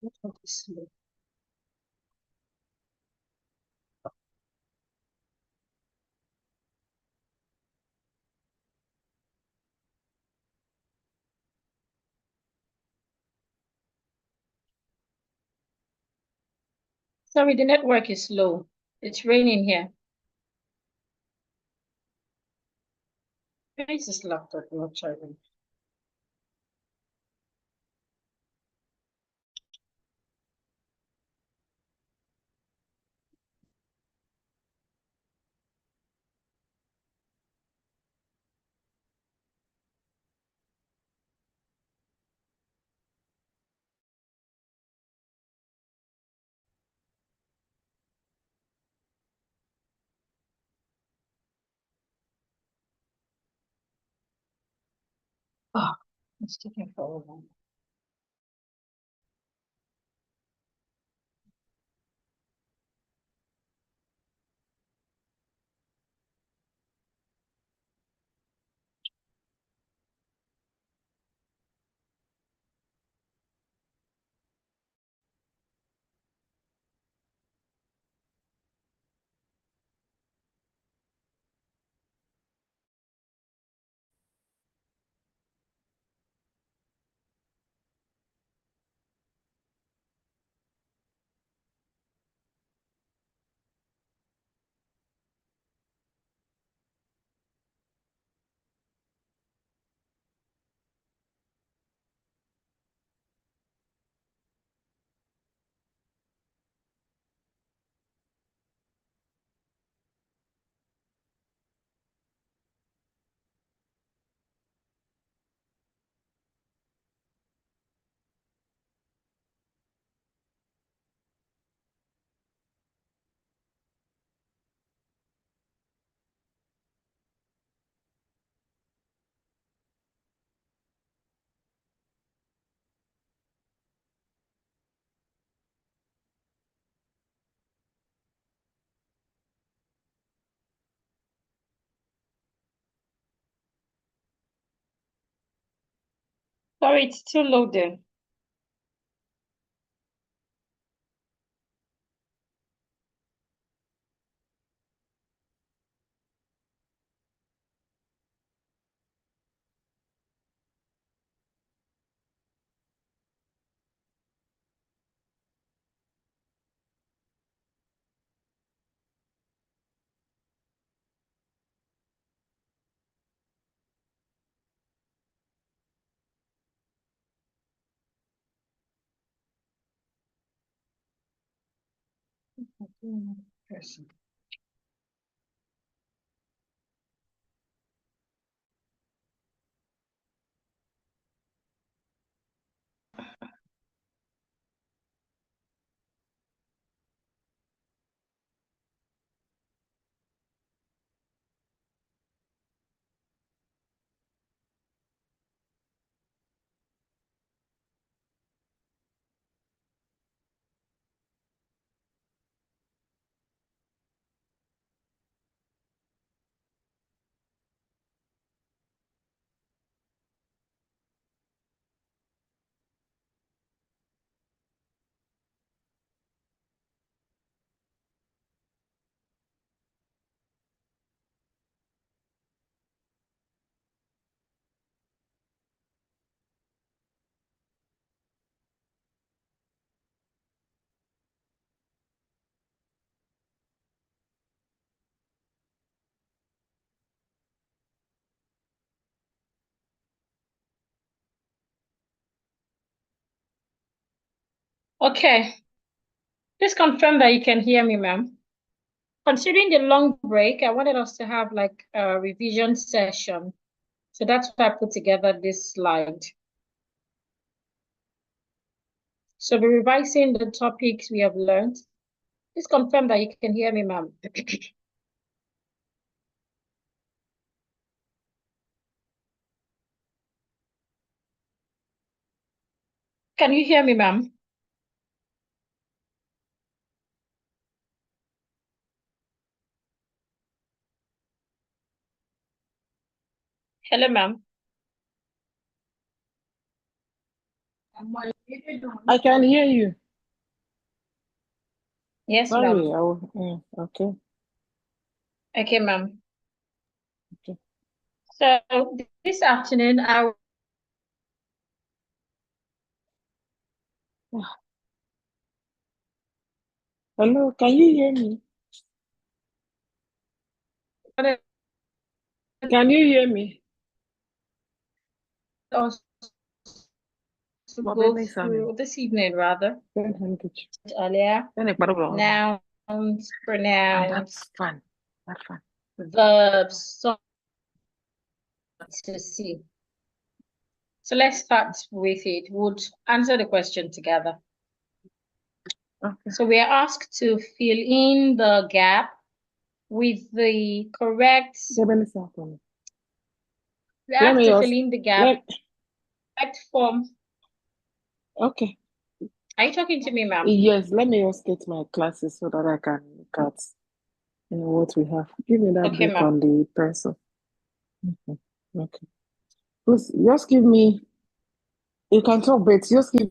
Network is slow. Sorry, the network is slow. It's raining here. Where is this laptop not charging? Oh, it's taking for a while. Sorry, it's too low there. Person. Okay, please confirm that you can hear me, ma'am. Considering the long break, I wanted us to have like a revision session. So that's why I put together this slide. So we're revising the topics we have learned. Please confirm that you can hear me, ma'am. Can you hear me, ma'am? Hello, ma'am. I can hear you. Yes, Sorry, ma'am. okay. Okay, ma'am. Okay. So this afternoon, I Hello, can you hear me? wanted Can you hear me? us to go Mobile Simon. through this evening, rather, earlier. And Nouns, pronouns, that's fun. That's fun. verbs, so to see. So let's start with it. We'll answer the question together. Okay. So we are asked to fill in the gap with the correct. We are asked to fill in the gap. Correct form. Okay. Are you talking to me, ma'am? Yes, let me just get my classes so that I can look at what we have. Give me that Okay, break ma'am. on the pencil. Okay. Please, just give me, you can talk, but just give.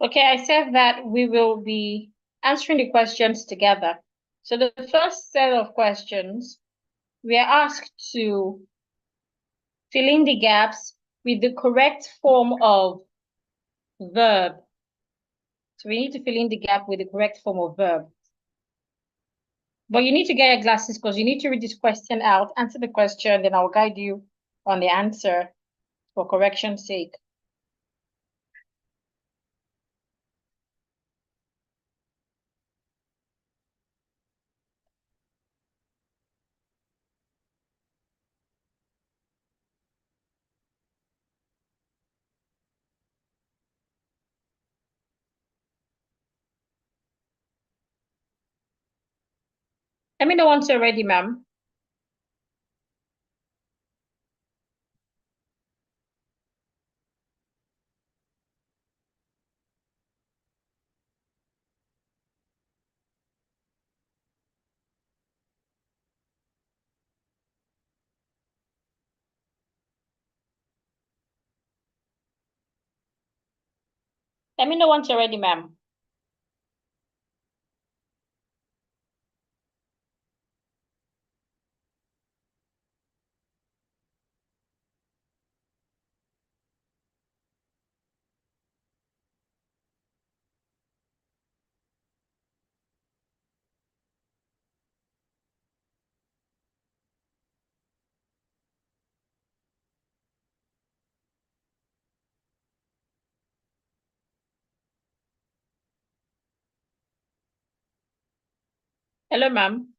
Okay, I said that we will be answering the questions together. So the first set of questions, we are asked to fill in the gaps with the correct form of verb. So we need to fill in the gap with the correct form of verb. But you need to get your glasses because you need to read this question out, answer the question, then I'll guide you on the answer for correction's sake. Let me know once you're ready, ma'am. Let me know once you're ready, ma'am. Hello, ma'am.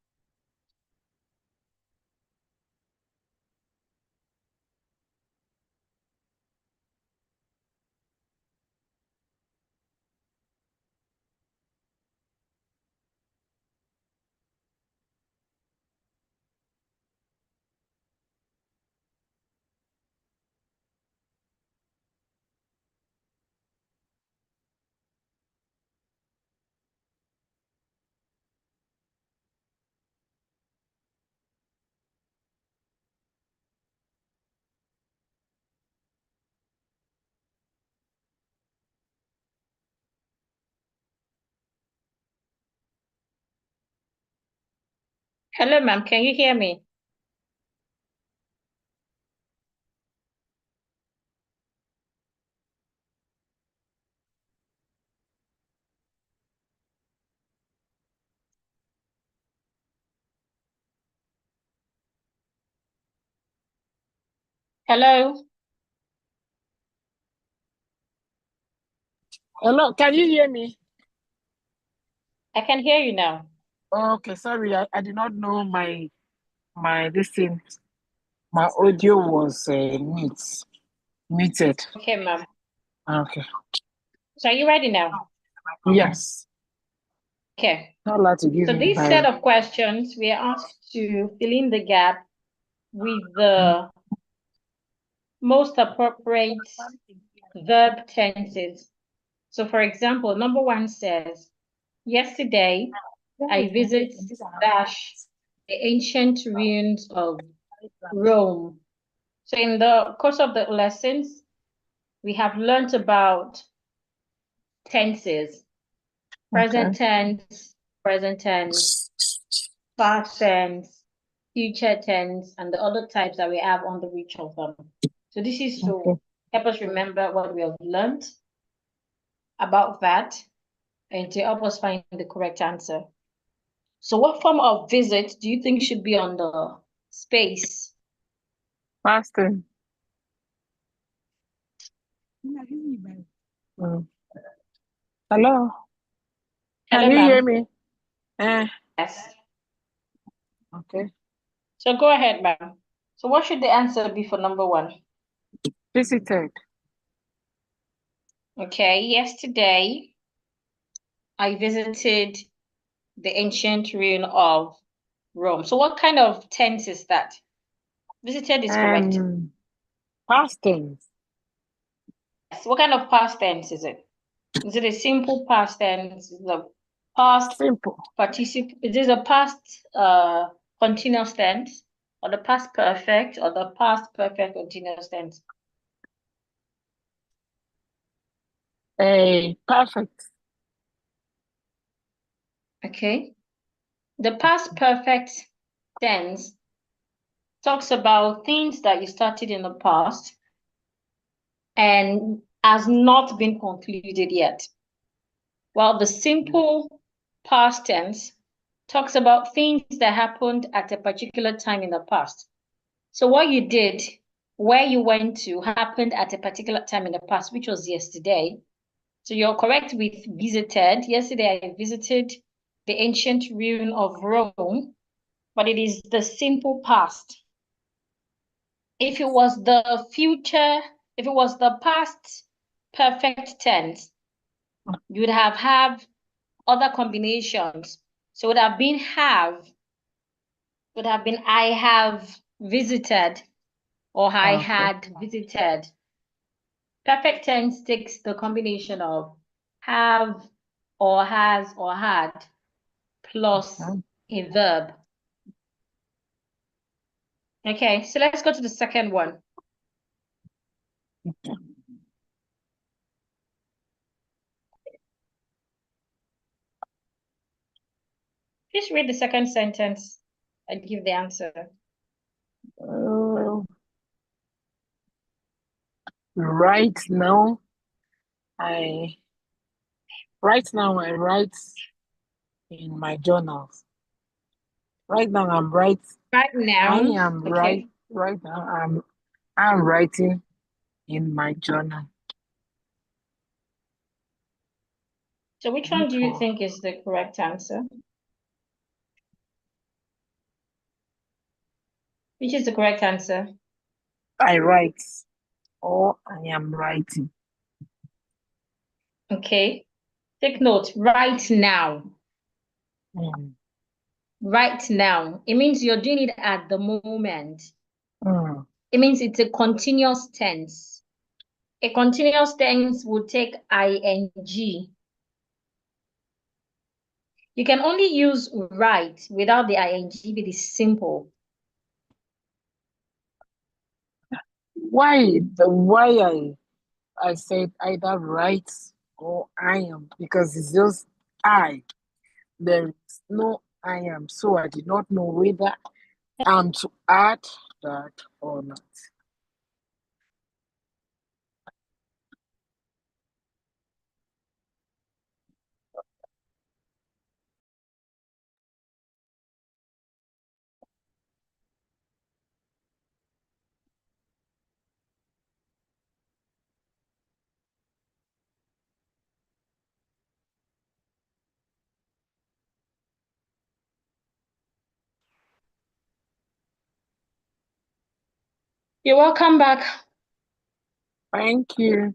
Hello, ma'am. Can you hear me? Hello? Hello, can you hear me? I can hear you now. Okay, sorry, I did not know this thing, my audio was muted. Okay, ma'am. Okay. So are you ready now? Yes. Okay. Not allowed to give So me this by set of questions, we are asked to fill in the gap with the most appropriate verb tenses. So for example, number one says, yesterday I visit dash ancient ruins of Rome. So in the course of the lessons, we have learned about tenses, Okay. present tense, past tense, future tense, and the other types that we have under each of them. So this is to Okay. help us remember what we have learned about that and to help us find the correct answer. So what form of visit do you think should be on the space? Past tense. Mm. Hello. Can Hello, you hear ma'am. me? Yes. Okay. So go ahead, ma'am. So what should the answer be for number one? Visited. Okay, yesterday I visited the ancient ruin of Rome. So what kind of tense is that? Visited is correct. Past tense. Yes. What kind of past tense is it? Is it a simple past tense? Is it a past Simple. participle? Is it a past continuous tense? Or the past perfect? Or the past perfect continuous tense? Perfect. Okay. The past perfect tense talks about things that you started in the past and has not been concluded yet. While the simple past tense talks about things that happened at a particular time in the past. So what you did, where you went to, happened at a particular time in the past, which was yesterday. So you're correct with visited. Yesterday I visited the ancient ruin of Rome, but it is the simple past. If it was the future, if it was the past perfect tense, you would have other combinations. So it would have been I have visited or I Okay. had visited. Perfect tense takes the combination of have or has or had plus Okay. a verb. Okay, so let's go to the second one. Please read the second sentence and give the answer. Uh, right now, I I write in my journals. Right now, Right I now, am right. okay. Right now, I'm writing in my journal. So which one do you Before think is the correct answer? Which is the correct answer? I write or I am writing. Okay. Take note, right now. Mm. Right now. It means you're doing it at the moment. Mm. It means it's a continuous tense. A continuous tense would take ing. You can only use right without the ing if it is simple. Why I said either write or I am because it's just I. There is no I am. So I did not know whether I'm to add that or not. You're welcome back. Thank you.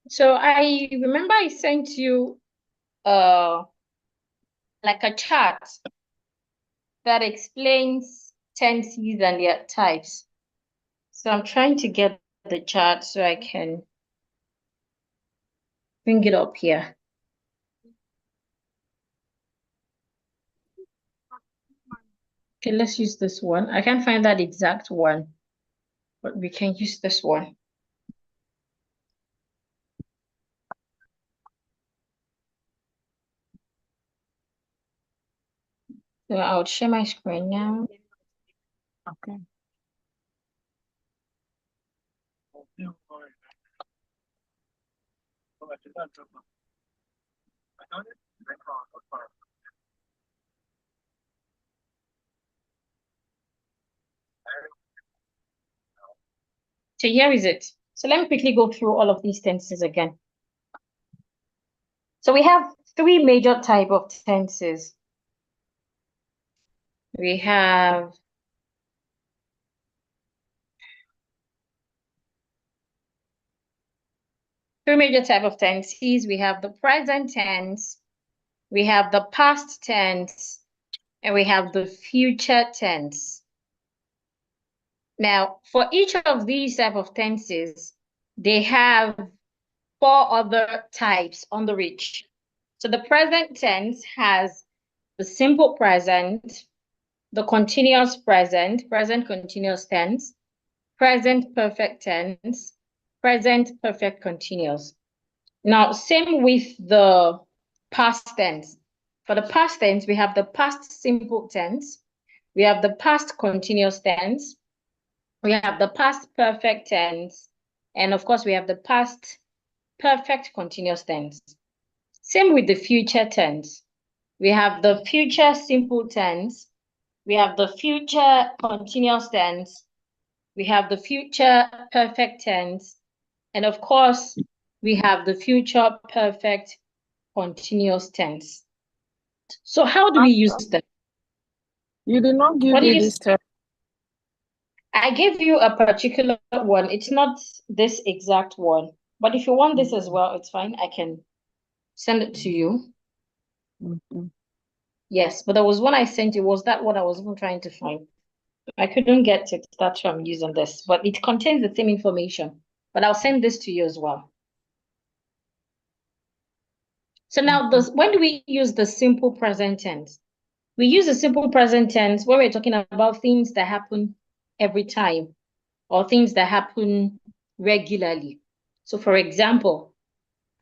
So I remember I sent you like a chart that explains tenses and their types. So I'm trying to get the chart so I can bring it up here. Okay, let's use this one. I can't find that exact one, but we can use this one. So I'll share my screen now. Okay. So here is it. So let me quickly go through all of these tenses again. So we have three major type of tenses. We have three major type of tenses. We have the present tense, we have the past tense, and we have the future tense. Now, for each of these type of tenses, they have four other types under each. So the present tense has the simple present, the continuous present, present continuous tense, present perfect tense, present perfect continuous. Now, same with the past tense. For the past tense, we have the past simple tense, we have the past continuous tense, we have the past perfect tense, and of course, we have the past perfect continuous tense. Same with the future tense. We have the future simple tense, we have the future continuous tense, we have the future perfect tense, and of course, we have the future perfect continuous tense. So how do we use them? You did not give What do me you? this term. I gave you a particular one. It's not this exact one, but if you want this as well, it's fine. I can send it to you. Mm-hmm. Yes, but there was one I sent you. Was that what I was even trying to find? I couldn't get it. That's why I'm using this, but it contains the same information. But I'll send this to you as well. So now, when do we use the simple present tense? We use the simple present tense when we're talking about things that happen every time or things that happen regularly. So, for example,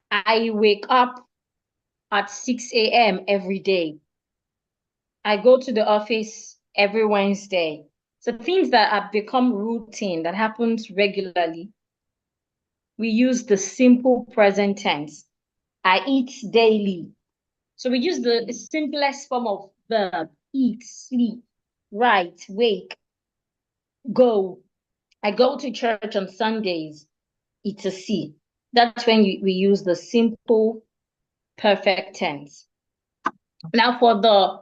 I wake up at 6 a.m. every day. I go to the office every Wednesday. So, things that have become routine, that happens regularly, we use the simple present tense. I eat daily. So we use the simplest form of verb: eat, sleep, write, wake, go. I go to church on Sundays. It's a C. That's when we use the simple perfect tense. Now for the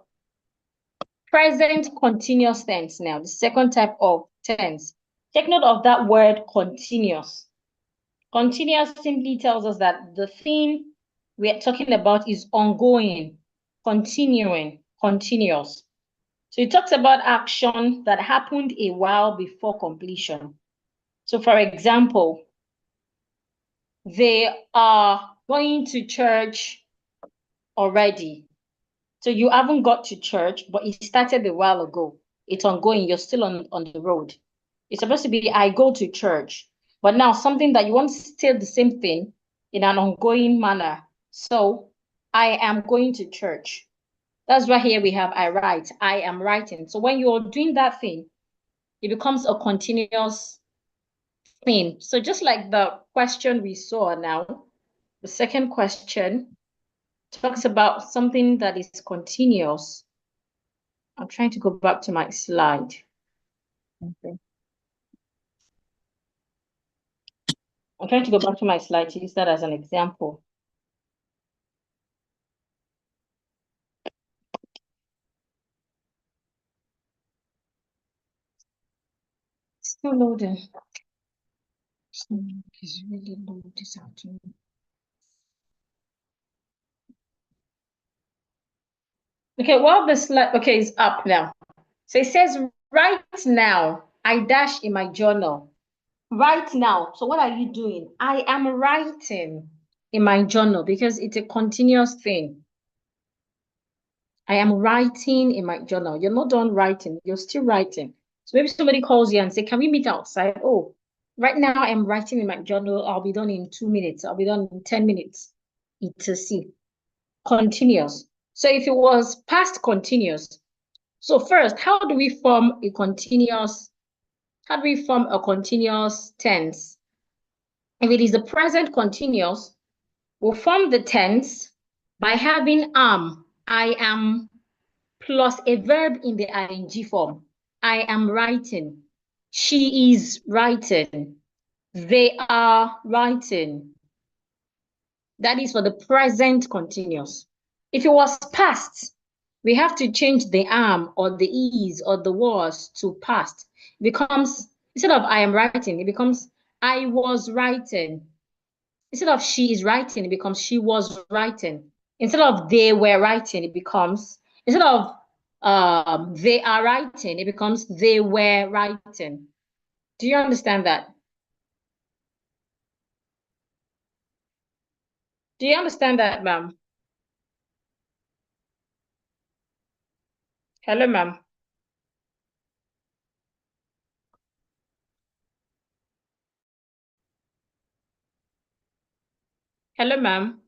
present continuous tense now, the second type of tense. Take note of that word continuous. Continuous simply tells us that the thing we are talking about is ongoing, continuing, continuous. So it talks about action that happened a while before completion. So for example, they are going to church already. So you haven't got to church, but it started a while ago. It's ongoing. You're still on the road. It's supposed to be, I go to church. But now something that you want to say the same thing in an ongoing manner. So I am going to church. That's why here we have I write. I am writing. So when you're doing that thing, it becomes a continuous thing. So just like the question we saw now, the second question talks about something that is continuous. I'm trying to go back to my slide. Okay. I'm trying to go back to my slide to use that as an example. Still loading. It's really low this afternoon. Okay, well, the slide, okay, is up now. So it says, right now, I dash in my journal. Right now. So what are you doing? I am writing in my journal because it's a continuous thing. I am writing in my journal. You're not done writing. You're still writing. So maybe somebody calls you and say, can we meet outside? Oh, right now I'm writing in my journal. I'll be done in 2 minutes. I'll be done in 10 minutes. Etc. Continuous. So if it was past continuous, so first, how do we form a continuous tense? If it is the present continuous, we'll form the tense by having I am, plus a verb in the ing form. I am writing. She is writing. They are writing. That is for the present continuous. If it was past, we have to change the am or the is or the was to past. It becomes, instead of I am writing, it becomes I was writing. Instead of she is writing, it becomes she was writing. Instead of they were writing, it becomes, instead of they are writing, it becomes they were writing. Do you understand that? Do you understand that, ma'am? Hello, ma'am. Hello, ma'am.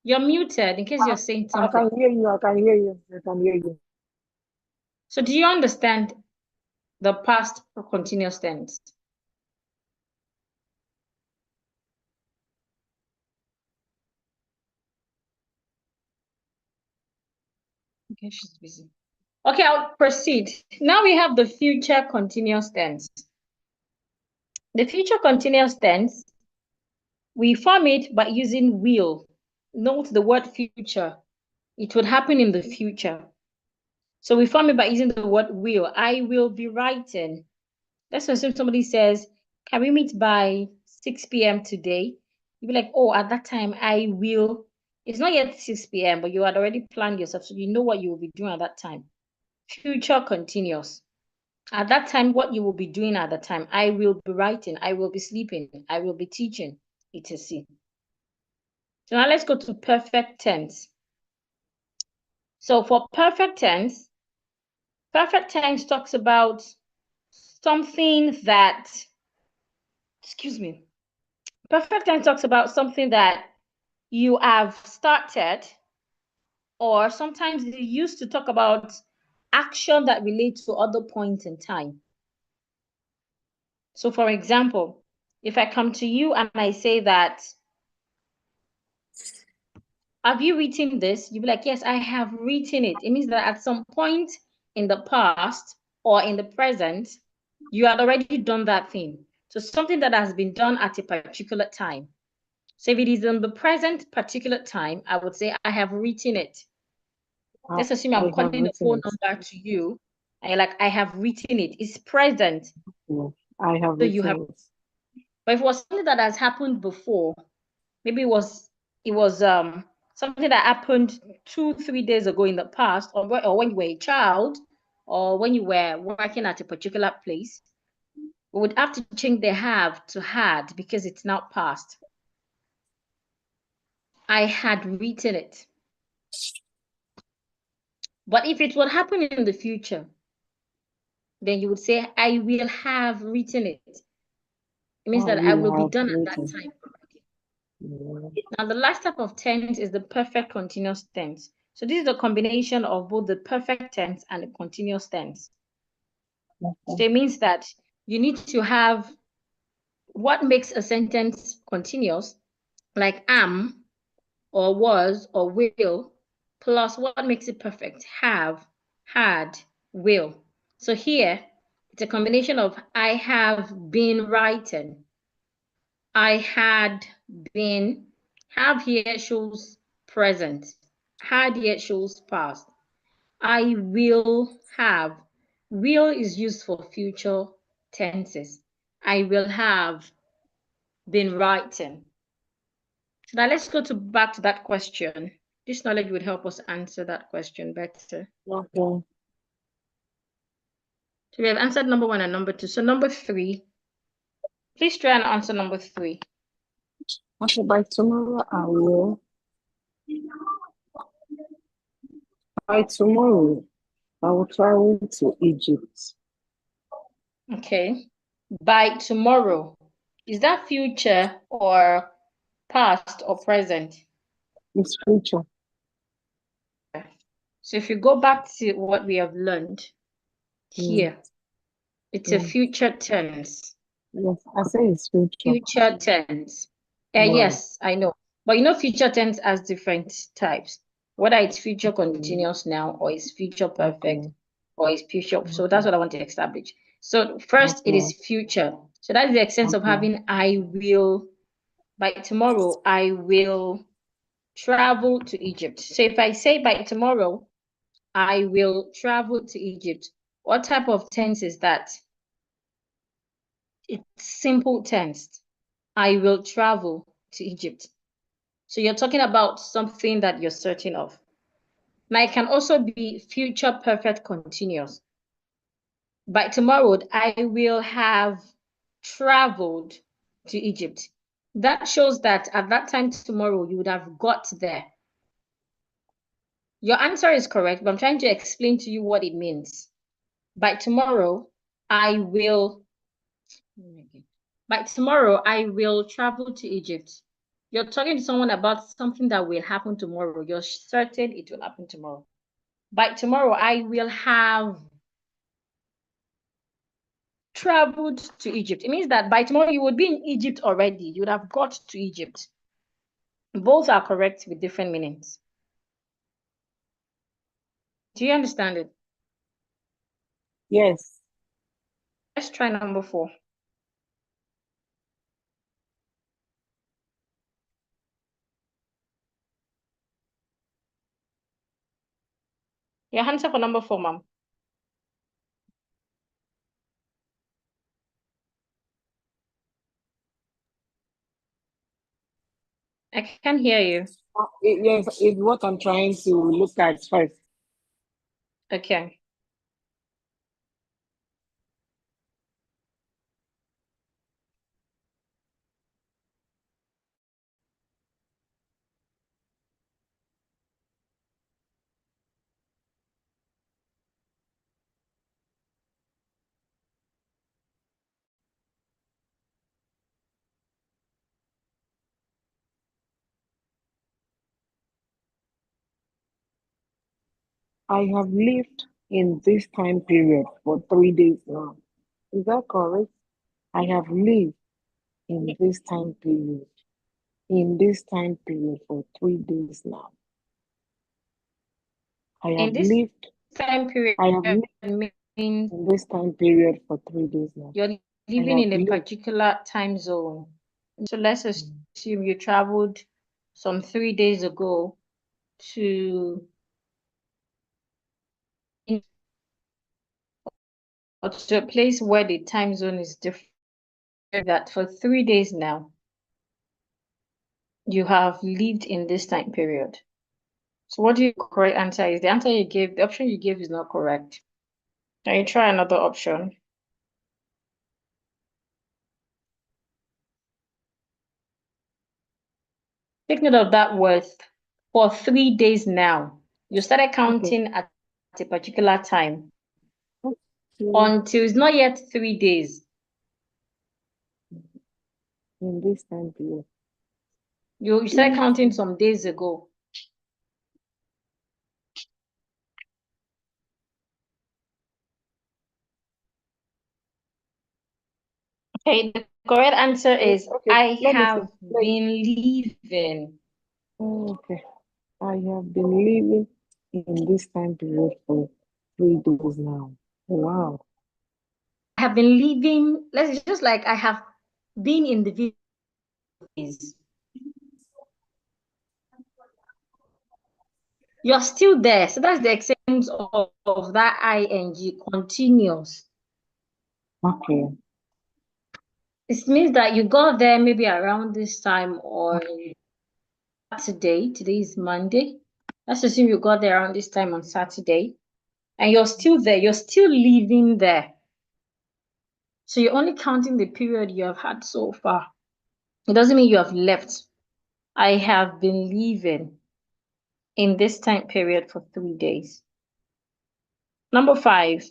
You're muted in case you're saying I something. can hear you. I can hear you. I can hear you. So do you understand the past continuous tense? Okay, she's busy. Okay, I'll proceed. Now we have the future continuous tense. The future continuous tense, we form it by using will. Note the word future. It would happen in the future. So we form it by using the word will. I will be writing. Let's assume somebody says, can we meet by 6 p.m. today? You'll be like, oh, at that time, I will. It's not yet 6 p.m., but you had already planned yourself, so you know what you will be doing at that time. Future continuous. At that time, what you will be doing at the time, I will be writing, I will be sleeping, I will be teaching, etc. So now let's go to perfect tense. So for perfect tense talks about something that, excuse me, perfect tense talks about something that you have started, or sometimes they used to talk about action that relates to other points in time. So for example, if I come to you and I say that, have you written this? You'll be like, yes, I have written it. It means that at some point in the past or in the present, you had already done that thing. So something that has been done at a particular time. So if it is in the present particular time, I would say I have written it. Let's assume I I'm have calling a phone written it. number to you, and you're like, I have written it. It's present. Yeah, I have So you have, written it. but if it was something that has happened before, maybe it was something that happened 2-3 days ago in the past, or when you were a child, or when you were working at a particular place, we would have to change the have to had because it's now past. I had written it. But if it would happen in the future, then you would say, I will have written it. It means I that I will will be have done at that written. time. Yeah. Now, the last type of tense is the perfect continuous tense. So this is a combination of both the perfect tense and the continuous tense. So Okay. it means that you need to have what makes a sentence continuous, like am, or was, or will, plus what makes it perfect, have, had, will. So here, it's a combination of I have been writing. I had been. Have here shows present. Had here shows past. I will have. Will is used for future tenses. I will have been writing. So now let's go back to that question. This knowledge would help us answer that question better. Okay. So we have answered number 1 and number 2. So number 3, please try and answer number 3. Okay, by tomorrow I will. By tomorrow, I will travel to Egypt. Okay. By tomorrow. Is that future or past or present? It's future. So if you go back to what we have learned Mm, here, it's a mm. future tense. Yes, I say it's future. Future tense. Wow. Yes, I know. But you know, future tense has different types. Whether it's future Okay. continuous now, or it's future perfect, Okay. or it's future. So that's Okay. what I want to establish. So first, it is Okay. future. So that's the essence of Okay. having I will, by tomorrow, I will travel to Egypt. So if I say by tomorrow, I will travel to Egypt, what type of tense is that? It's simple tense. I will travel to Egypt. So you're talking about something that you're certain of. Now it can also be future perfect continuous. By tomorrow, I will have traveled to Egypt. That shows that at that time tomorrow, you would have got there. Your answer is correct, but I'm trying to explain to you what it means. By tomorrow, I will by tomorrow, I will travel to Egypt. You're talking to someone about something that will happen tomorrow. You're certain it will happen tomorrow. By tomorrow, I will have traveled to Egypt. It means that by tomorrow, you would be in Egypt already. You would have got to Egypt. Both are correct with different meanings. Do you understand it? Yes. Let's try number 4. Your answer for number 4, ma'am. I can hear you. Yes, it's what I'm trying to look at first. Okay. I have lived in this time period for 3 days now. Is that correct? I have lived in this time period, for 3 days now. I In have this lived, time period I have lived means in this time period for 3 days now. you're I living have in a lived. particular time zone. So let's Mm. assume you traveled some 3 days ago to or to a place where the time zone is different. That for 3 days now, you have lived in this time period. So what do you correct answer is? The answer you gave, the option you gave is not correct. Can you try another option? Take note of that word for 3 days now. You started Okay. counting at a particular time Okay. until it's not yet 3 days. In this time period. You started counting Okay. some days ago. Okay, the correct answer is Okay. I Let me see. have been leaving. Okay. I have been living in this time period for 3 days now. Wow. I have been leaving. Let's just like I have been in the village. You're still there. So that's the essence of that ing continuous. Okay. It means that you got there maybe around this time or Saturday. Today is Monday. Let's assume you got there around this time on Saturday and you're still there. You're still living there. So you're only counting the period you have had so far. It doesn't mean you have left. I have been living in this time period for 3 days. Number 5.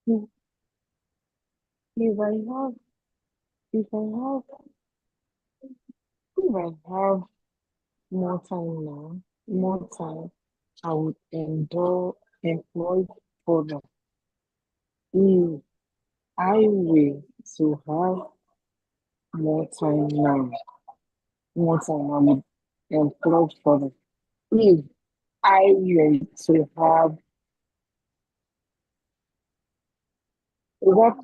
If if I have, if I have, if I have more time now, more time, I would employ further. If I will to have more time now, more time, I would employ further. If I were to have, is that,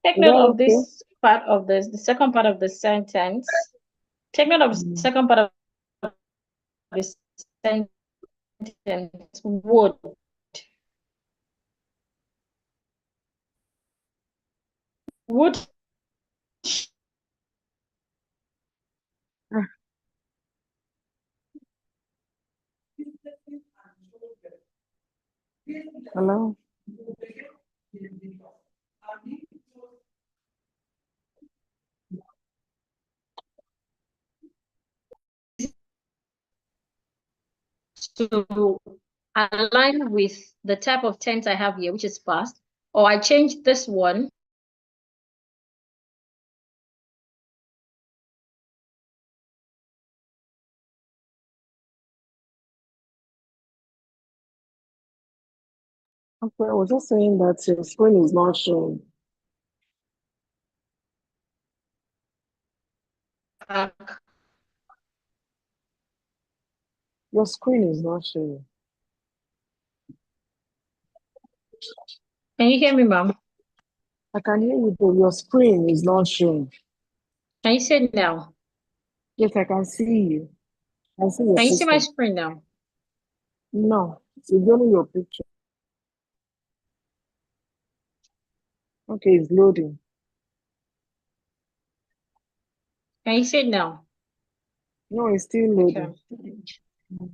Take is note that of okay? this part of this, the second part of the sentence. Take note of the Mm. second part of the sentence. Would. Would. Ah, hello? To align with the type of tense I have here, which is past, or I change this one. Okay, I was just saying that your screen is not showing. Back. Your screen is not showing. Can you hear me, ma'am? I can hear you, but your screen is not showing. Can you see it now? Yes, I can see you. I see your Can you see my system. screen now? No, it's only your picture. Okay, it's loading. Can you see it now? No, it's still Okay. loading. Mm.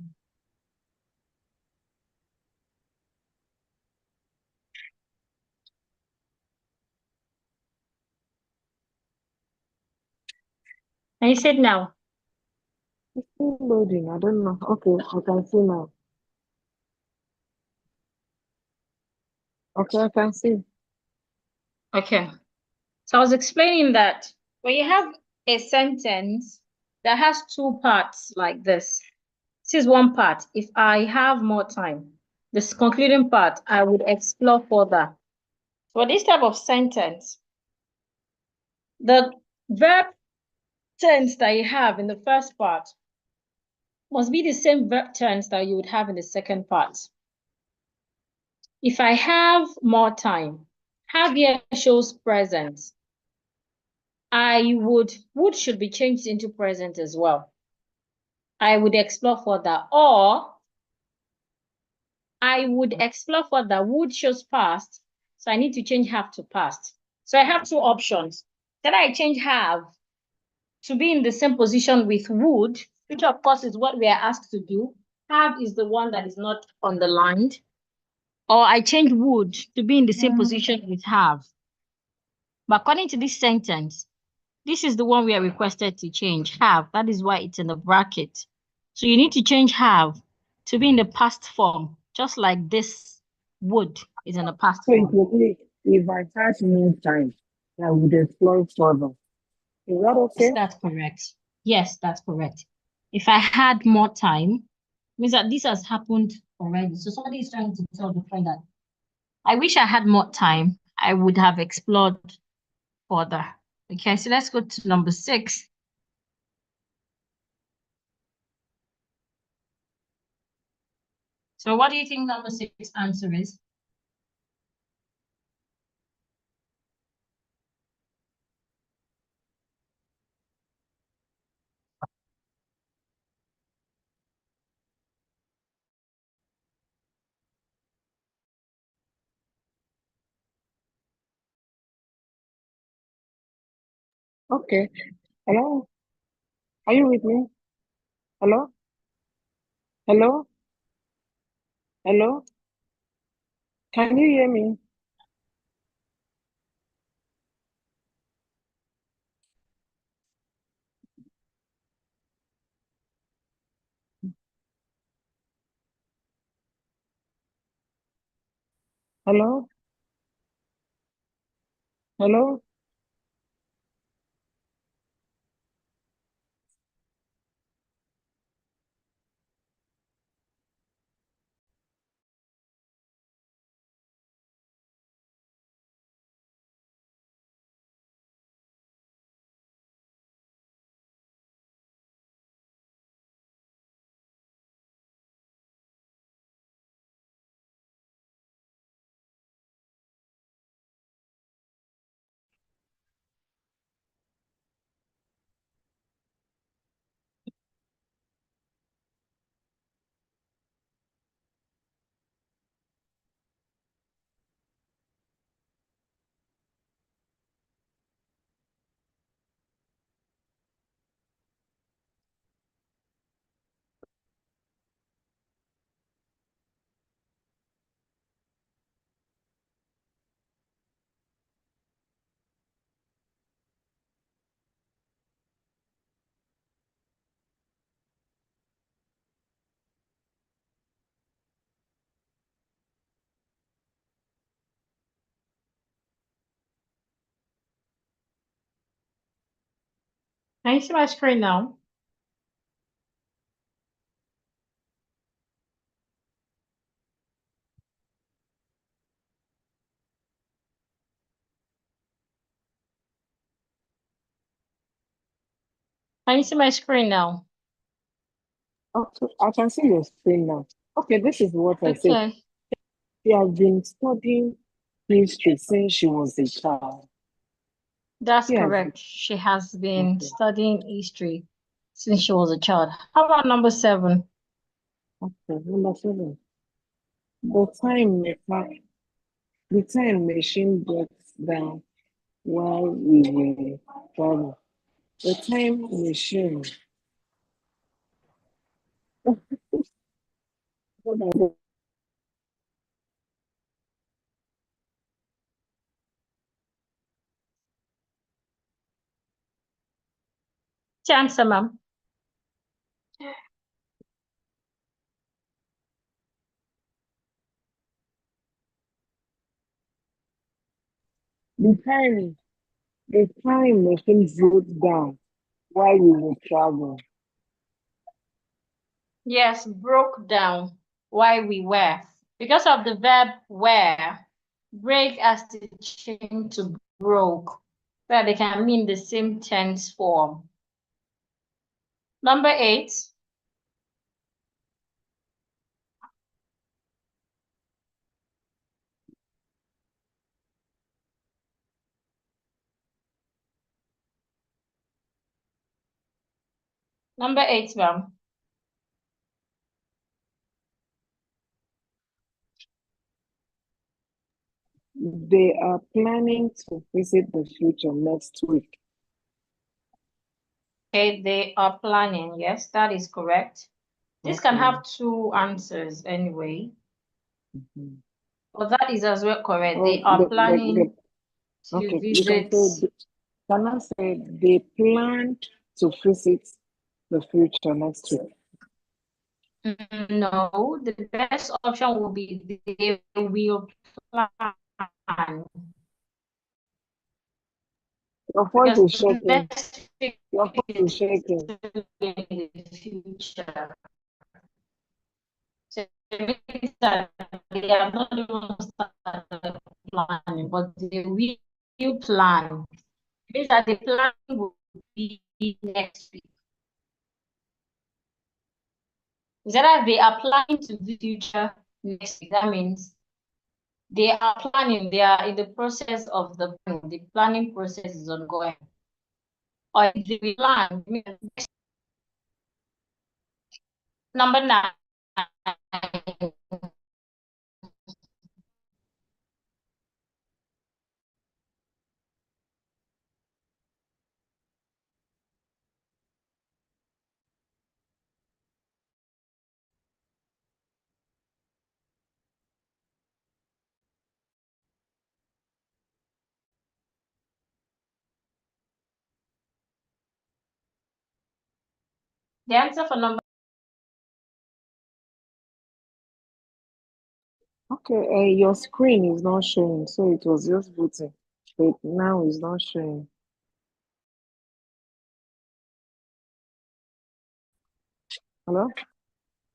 Can you see it now? It's still loading. I don't know. Okay, I can see now. Okay, I can see. Okay. So I was explaining that when you have a sentence that has two parts like this is one part. If I have more time, this concluding part, I would explore further. For this type of sentence, the verb tense that you have in the first part must be the same verb tense that you would have in the second part. If I have more time, have here shows present. Would should be changed into present as well. I would explore further, or I would explore further. Would shows past, so I need to change have to past. So I have two options. Then I change have to be in the same position with would, which of course is what we are asked to do. Have is the one that is not underlined. Or I change would to be in the same position with have. But according to this sentence, this is the one we are requested to change, have. That is why it's in the bracket. So you need to change have to be in the past form, just like this would is in the past So it form. will be, if I had more time, I would explore further. Is that Yes, okay? that's correct. Yes, that's correct. If I had more time, means that this has happened already. So somebody is trying to tell the friend that I wish I had more time. I would have explored further. Okay, so let's go to number 6. So what do you think number 6 answer is? Okay. Hello? Are you with me? Hello? Hello? Hello? Can you hear me? Hello? Hello? Can you see my screen now? Can you see my screen now? Okay, I can see your screen now. Okay, this is what I said. Okay, She has been studying history since she was a child. that's She has correct. She has been okay, studying history since she was a child. How about number 7? okay. Number seven. The time ma- the time machine breaks down while we were traveling. The time machine. What are the Answer, ma'am. the time the time machine broke down while we were traveling. Yes, broke down while we were. Because of the verb were, break has to change to broke, where they can mean the same tense form. Number 8. Number 8, ma'am. They are planning to visit the future next week. Okay, they are planning. Yes, that is correct. This can Okay. have two answers anyway, Mhm. but that is as well correct. Oh, They are planning to okay, you can visit. say, can I say they plan to visit the future next week? No, the best option will be they will plan. Your voice Because is the shaking. best thing Your voice is is shaking. to in the future. So it means that they have not even started planning, but they will plan. It means that the plan will be next week. Is that they are planning to the future next week? That means they are planning, they are in the process of the planning. The planning process is ongoing. Or if they plan, number 9. The answer for number Okay, your screen is not showing, so it was just booting, but now it's not showing. Hello?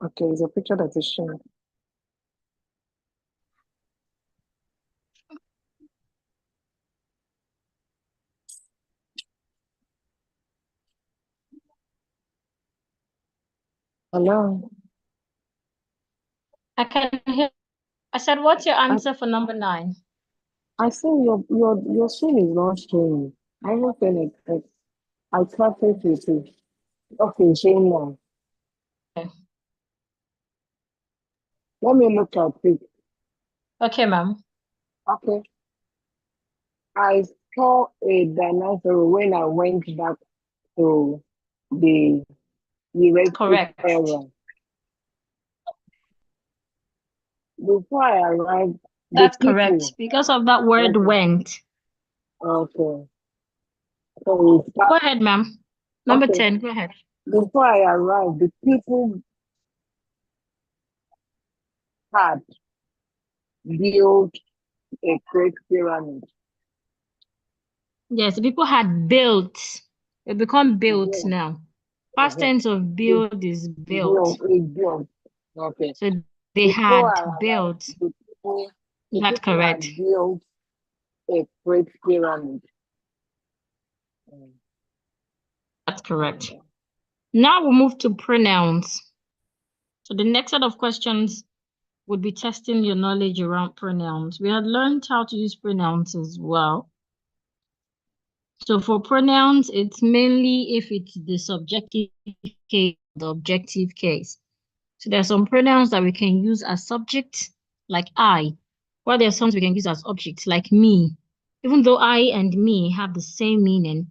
Okay, it's a picture that is showing. Hello? I can hear. I said, what's your I answer for number 9? I see your screen is not showing. I don't think I can't take it. Okay, it's showing now. Okay, Let me look at it. okay, ma'am. Okay. I saw a dinosaur when I went back to the Jurassic Correct. era. Before I arrived, the That's correct. people. Because of that word Okay. went. Okay. So we Go start. ahead, ma'am. Number Okay. 10, go ahead. Before I arrived, the people had built a great pyramid. Yes, people had built. It become built Built. now. Past Uh-huh. tense of It build is built. built. It built. Okay. So they Before had I arrived, built. the That's people correct. had built a great pyramid. Mm. That's correct. Now we move to pronouns. So the next set of questions would be testing your knowledge around pronouns. We had learned how to use pronouns as well. So for pronouns, it's mainly if it's the subjective case, the objective case. So there are some pronouns that we can use as subject, like I, while there are some we can use as objects, like me. Even though I and me have the same meaning,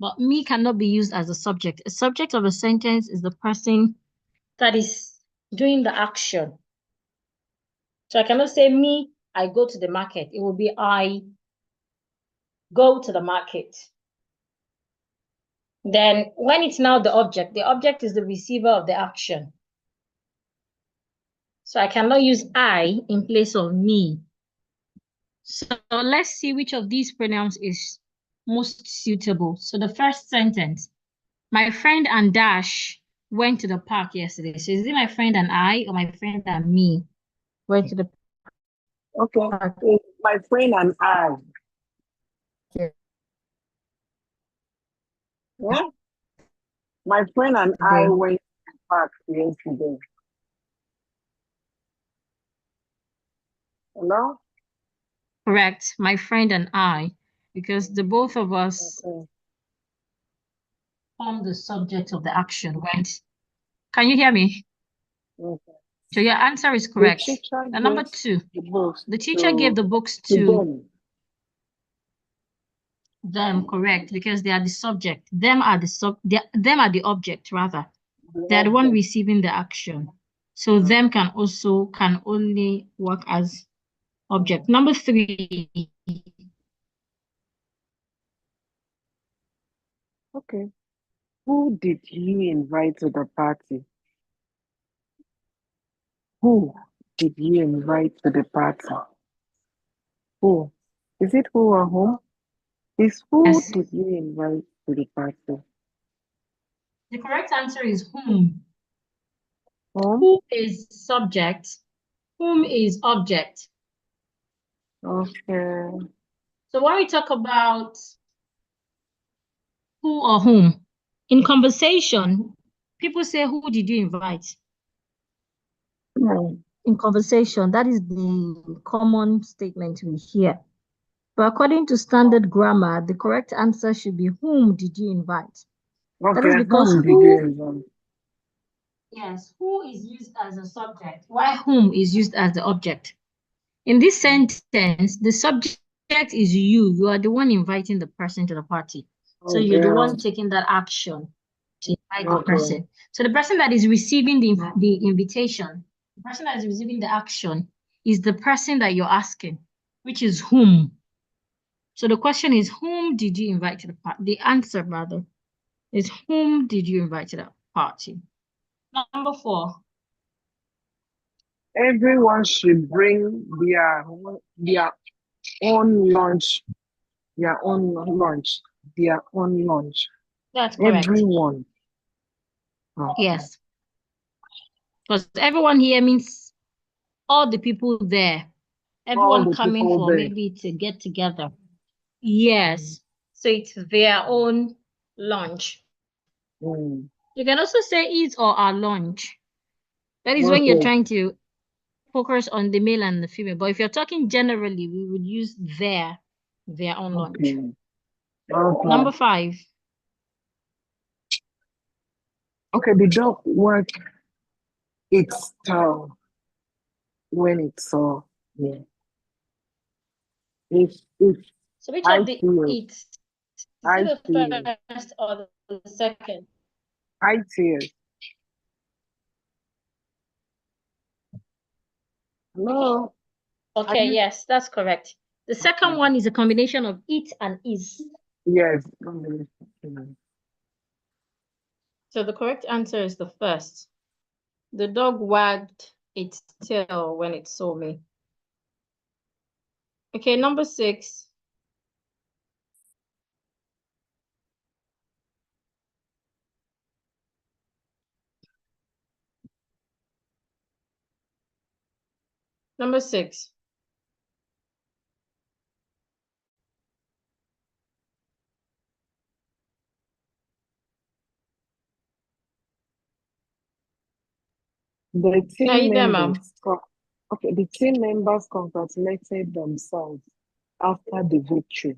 but me cannot be used as a subject. A subject of a sentence is the person that is doing the action. So I cannot say me, I go to the market. It will be I go to the market. Then when it's now the object is the receiver of the action. So I cannot use I in place of me. So let's see which of these pronouns is most suitable. So the first sentence, my friend and Dash went to the park yesterday. So is it my friend and I or my friend and me went to the Okay. park My friend and I. Yeah. My friend and I yesterday? went to the park yesterday. Hello? Correct. My friend and I, because the both of us Okay. form the subject of the action went. Can you hear me? Okay. So your answer is The correct. teacher And number gave 2, the books the teacher gave to the books to to them. them, correct, because they are the subject. Them are the object rather. The They are the one object. receiving the action. So them Okay. can only work as object. Mm. Number 3, Okay. Who did you invite to the party? Who did you invite to the party? Who? Is it who or whom? Is who yes. did you invite to the party? The correct answer is whom. Whom? Who is subject? Whom is object? Okay. So when we talk about who or whom, in conversation, people say, who did you invite? Hmm. In conversation, that is the common statement we hear. But according to standard grammar, the correct answer should be whom did you invite? That is Okay. because Whom did you who, invite? yes, who is used as a subject, while whom is used as the object. In this sentence, the subject is you. You are the one inviting the person to the party. So you're the Okay. one taking that action to invite the Okay. person. So the person that is receiving the invitation, the person that is receiving the action is the person that you're asking, which is whom. So the question is, whom did you invite to the party? The answer, rather, is whom did you invite to the party. Number 4. Everyone should bring their own lunch, their own lunch, their own lunch. That's correct. Everyone. Okay. Yes. Because everyone here means all the people there. All Everyone the coming people for there. maybe to get together. Yes. So it's their own lunch. Mm. You can also say it or our lunch. That is when you're Okay. trying to focus on the male and the female. But if you're talking generally, we would use their own lunch. Okay. Okay. Number 5. Okay, the dog work its tail when it saw me. If So which I of the feel, it? Is I it feel, the first or the second? I feel. No, I Okay, yes, that's correct. The second one is a combination of it and is. yes. So the correct answer is the first. The dog wagged its tail when it saw me. Okay, number 6. Number 6. The Are team you there, members, ma'am? okay, the team members congratulated themselves after the victory.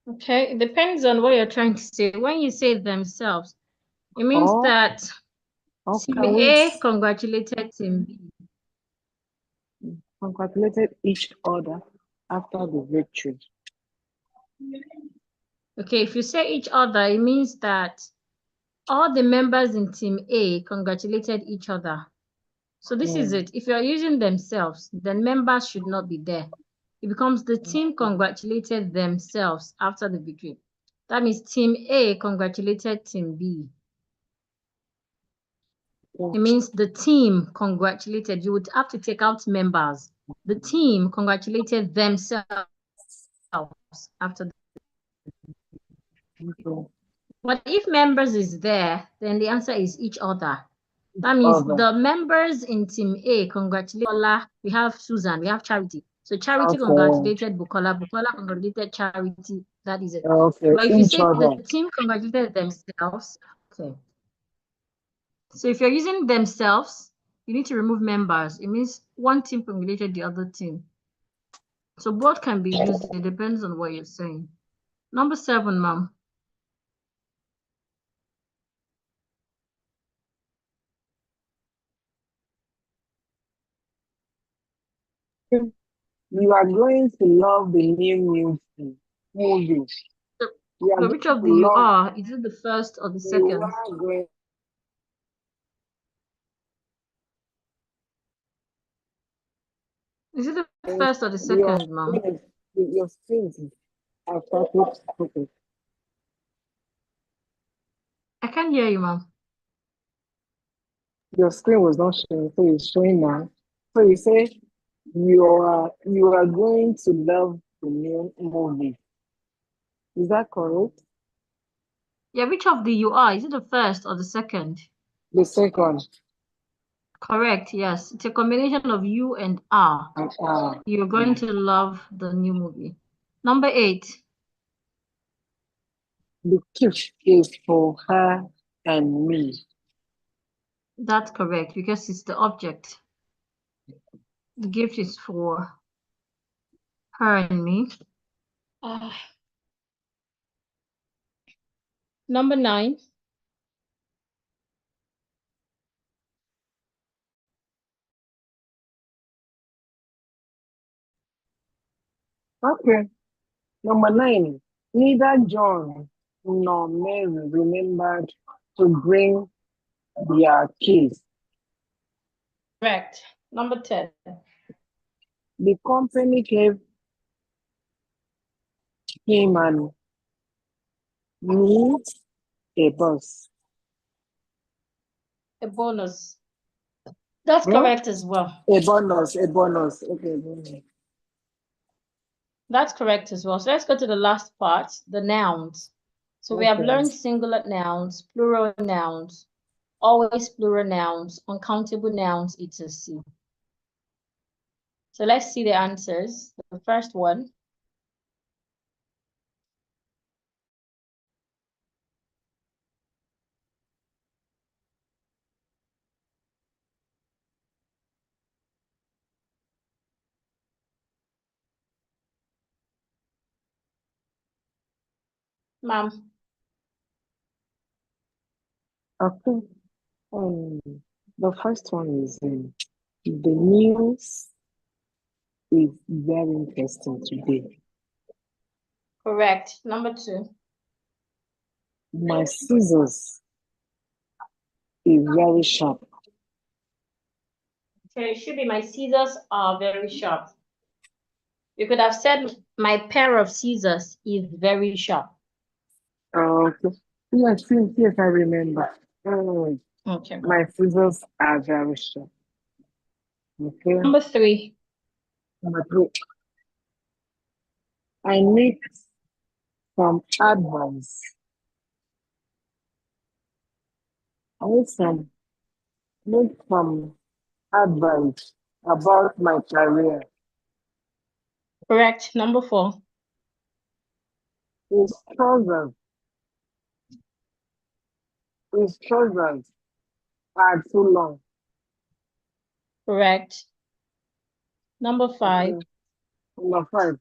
Okay, it depends on what you're trying to say. When you say themselves, it means Or, that or Team can we A congratulated Team B. congratulated each other after the victory? Okay, if you say each other, it means that all the members in Team A congratulated each other. So this is it. If you're using themselves, then members should not be there. It becomes the team congratulated themselves after the victory. That means Team A congratulated Team B. It means the team congratulated. You would have to take out members. The team congratulated themselves after. Okay. But if members is there, then the answer is each other. That means Other. the members in Team A congratulate Bukola. We have Susan, we have Charity. So Charity Okay. congratulated Bukola, Bukola congratulated Charity. That is it. Okay. But if you Each say the other. team congratulated themselves, okay. So if you're using themselves, you need to remove members. It means one team congratulated the other team. So both can be used. It depends on what you're saying. Number 7, ma'am. You are going to love the new movie. So, You are so which going of to the you love. are? Is it the first or the You second? are going. Is it the first or the Your second, ma'am? your strings are started. Okay. I can't hear you, ma'am. Your screen was not showing, so it's showing now. So you say you are going to love the new movie. Is that correct? Yeah, which of the you are? Is it the first or the second? The second. Correct, yes. It's a combination of you and are. Uh, You're going to love the new movie. Number 8. the gift is for her and me. That's correct because it's the object. The gift is for her and me. Ah. Number 9. Okay. Number 9. Neither John nor Mary remembered to bring their keys. Correct. Number 10. The company gave him and me A bus. A bonus. That's Yeah? correct as well. A bonus. A bonus. Okay. Bonus. That's correct as well. So let's go to the last part, the nouns. So we have Okay. learned singular nouns, plural nouns, always plural nouns, uncountable nouns, etc. So let's see the answers. The first one. Ma'am. Okay. The first one is the news is very interesting today. Correct. Number two. My scissors is very sharp. Okay, it should be my scissors are very sharp. You could have said my pair of scissors is very sharp. Okay. Yes, I remember. Mm, Okay. my scissors are very sharp. Okay. Number three. Number three, I need some advice. I need some advice about my career. Correct. Number four. His trousers are too long. Correct. Number five. Okay. Number five,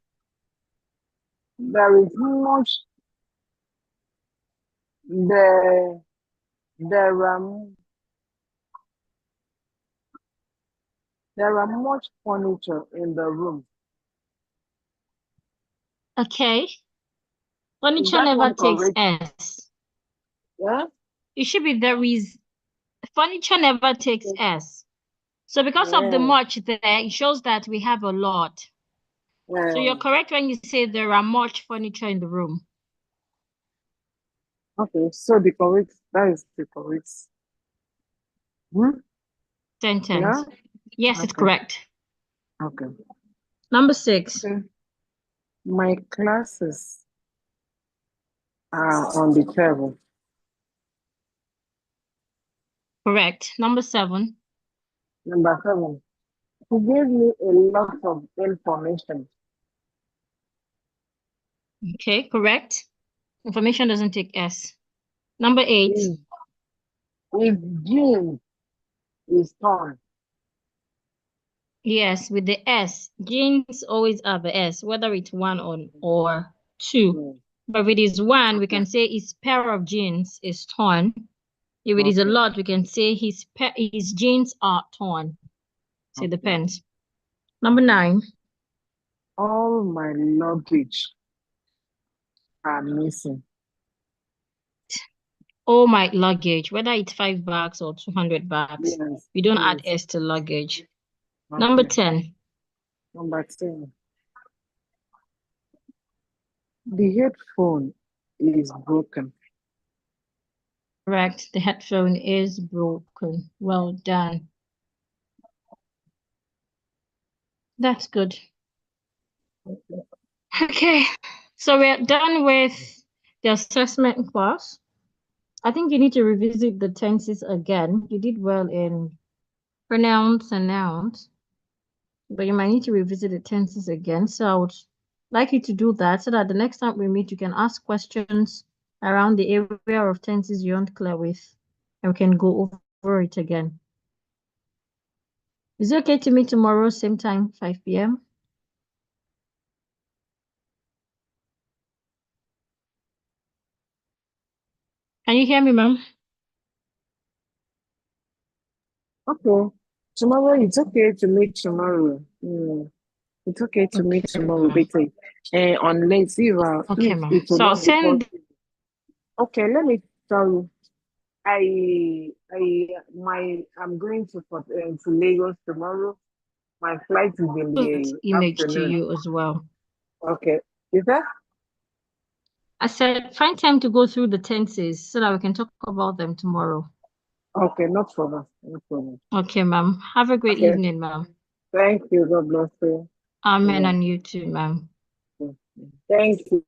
there is much there there are there are much furniture in the room. Okay. Is Furniture that never one takes correct? S. Yeah? It should be there is furniture never takes S. So because of the Yeah. much there, it shows that we have a lot. So Yeah. you're correct when you say there are much furniture in the room. Okay, so that is the correct. Hmm? Yeah? Sentence. Yes, it's Okay. correct. Okay. Number six. Okay. My classes are on the table. Correct. Number seven. Number seven, he gave me a lot of information. Okay, correct. Information doesn't take S. Number eight. His, his jeans is torn. Yes, with the S. Genes always have a S, whether it's one or two. Yeah. But if it is one, we Okay. can say his pair of jeans is torn. If it is a Okay. lot, we can say his jeans are torn. So it Okay. depends. Number Okay. nine. All my luggage are missing. All my luggage, whether it's 5 bags or 200 bags, Yes. we don't add Yes. S to luggage. Number Okay. 10. Number 10. The headphone is broken. Correct. The headphone is broken. Well done. That's good. Okay. So we're done with the assessment class. I think you need to revisit the tenses again. You did well in pronouns and nouns, but you might need to revisit the tenses again. So I would like you to do that so that the next time we meet, you can ask questions around the area of tenses you aren't clear with, and we can go over it again. Is it okay to meet tomorrow, same time, 5 p.m.? Can you hear me, ma'am? Okay. Tomorrow, it's okay to meet tomorrow. It's okay to meet Okay, tomorrow, ma'am. better. Unless Okay, if ma'am. it will So I'll not be send. possible. Okay, let me tell you. I'm going to Lagos tomorrow. My flight is in That the image to afternoon. you as well. Okay, is that? I said, find time to go through the tenses so that we can talk about them tomorrow. Okay, no problem. No problem. Okay, ma'am. Have a great Okay. evening, ma'am. Thank you. God bless you. Amen, Yeah. and you too, ma'am. Thank you.